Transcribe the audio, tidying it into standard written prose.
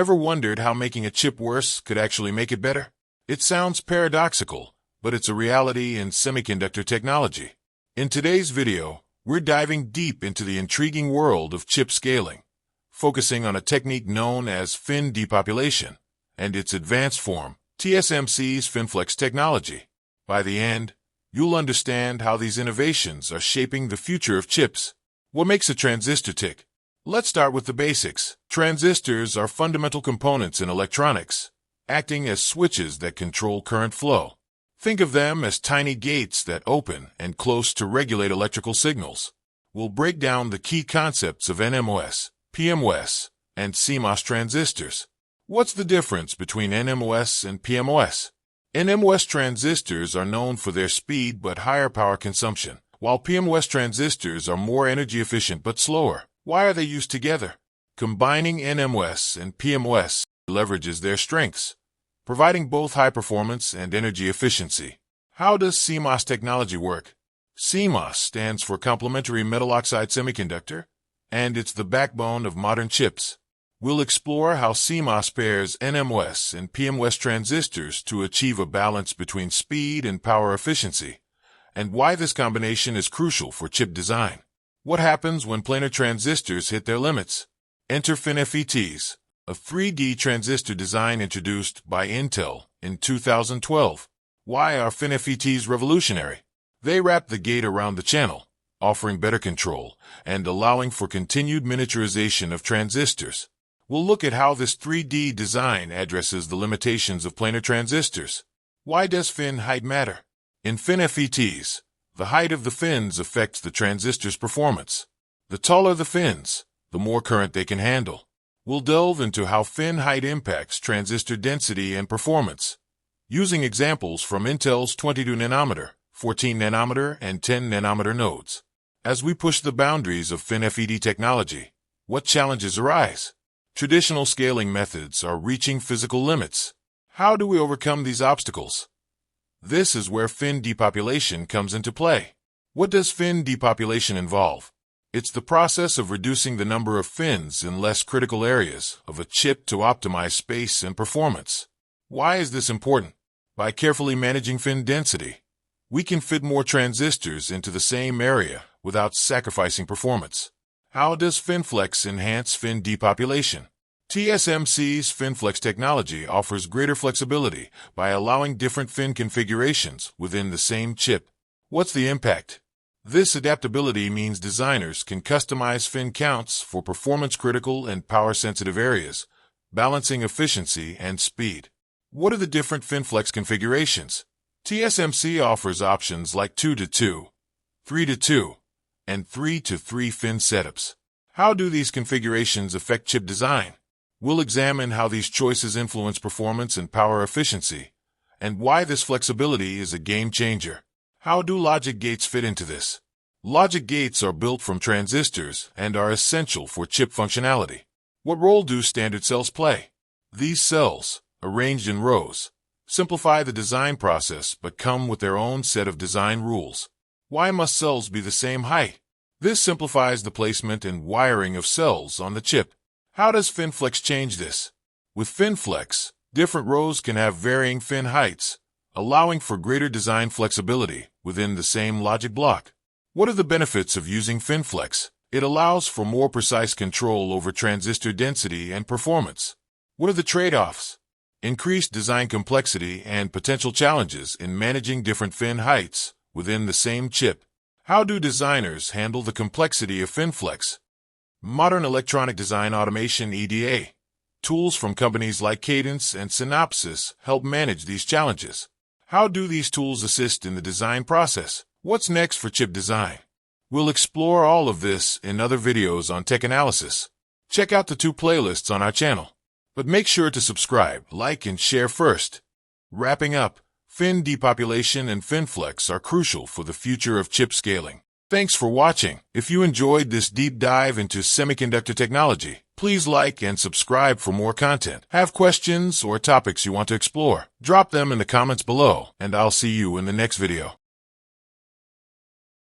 Ever wondered how making a chip worse could actually make it better? It sounds paradoxical, but it's a reality in semiconductor technology. In today's video, we're diving deep into the intriguing world of chip scaling, focusing on a technique known as fin depopulation and its advanced form, TSMC's FinFlex technology. By the end, you'll understand how these innovations are shaping the future of chips. What makes a transistor tick? Let's start with the basics. Transistors are fundamental components in electronics, acting as switches that control current flow. Think of them as tiny gates that open and close to regulate electrical signals. We'll break down the key concepts of NMOS, PMOS, and CMOS transistors. What's the difference between NMOS and PMOS? NMOS transistors are known for their speed but higher power consumption, while PMOS transistors are more energy efficient but slower. Why are they used together? Combining NMOS and PMOS leverages their strengths, providing both high performance and energy efficiency. How does CMOS technology work? CMOS stands for complementary metal oxide semiconductor, and it's the backbone of modern chips. We'll explore how CMOS pairs NMOS and PMOS transistors to achieve a balance between speed and power efficiency, and why this combination is crucial for chip design. What happens when planar transistors hit their limits? Enter FinFETs, a 3D transistor design introduced by Intel in 2012. Why are FinFETs revolutionary? They wrap the gate around the channel, offering better control and allowing for continued miniaturization of transistors. We'll look at how this 3D design addresses the limitations of planar transistors. Why does fin height matter? In FinFETs, the height of the fins affects the transistor's performance. The taller the fins, the more current they can handle. We'll delve into how fin height impacts transistor density and performance, using examples from Intel's 22 nanometer, 14 nanometer, and 10 nanometer nodes. As we push the boundaries of FinFET technology, what challenges arise? Traditional scaling methods are reaching physical limits. How do we overcome these obstacles? This is where fin depopulation comes into play. What does fin depopulation involve? It's the process of reducing the number of fins in less critical areas of a chip to optimize space and performance. Why is this important? By carefully managing fin density, we can fit more transistors into the same area without sacrificing performance. How does FinFlex enhance fin depopulation? TSMC's FinFlex technology offers greater flexibility by allowing different fin configurations within the same chip. What's the impact? This adaptability means designers can customize fin counts for performance-critical and power-sensitive areas, balancing efficiency and speed. What are the different FinFlex configurations? TSMC offers options like 2-to-2, 3-to-2, and 3-to-3 fin setups. How do these configurations affect chip design? We'll examine how these choices influence performance and power efficiency, and why this flexibility is a game changer. How do logic gates fit into this? Logic gates are built from transistors and are essential for chip functionality. What role do standard cells play? These cells, arranged in rows, simplify the design process but come with their own set of design rules. Why must cells be the same height? This simplifies the placement and wiring of cells on the chip. How does FinFlex change this? With FinFlex, different rows can have varying fin heights, allowing for greater design flexibility within the same logic block. What are the benefits of using FinFlex? It allows for more precise control over transistor density and performance. What are the trade-offs? Increased design complexity and potential challenges in managing different fin heights within the same chip. How do designers handle the complexity of FinFlex? Modern electronic design automation (EDA) tools from companies like Cadence and Synopsys help manage these challenges. How do these tools assist in the design process? What's next for chip design? We'll explore all of this in other videos on tech analysis. Check out the 2 playlists on our channel. But make sure to subscribe, like, and share first. Wrapping up, fin depopulation and FinFlex are crucial for the future of chip scaling. Thanks for watching. If you enjoyed this deep dive into semiconductor technology, please like and subscribe for more content. Have questions or topics you want to explore? Drop them in the comments below, and I'll see you in the next video.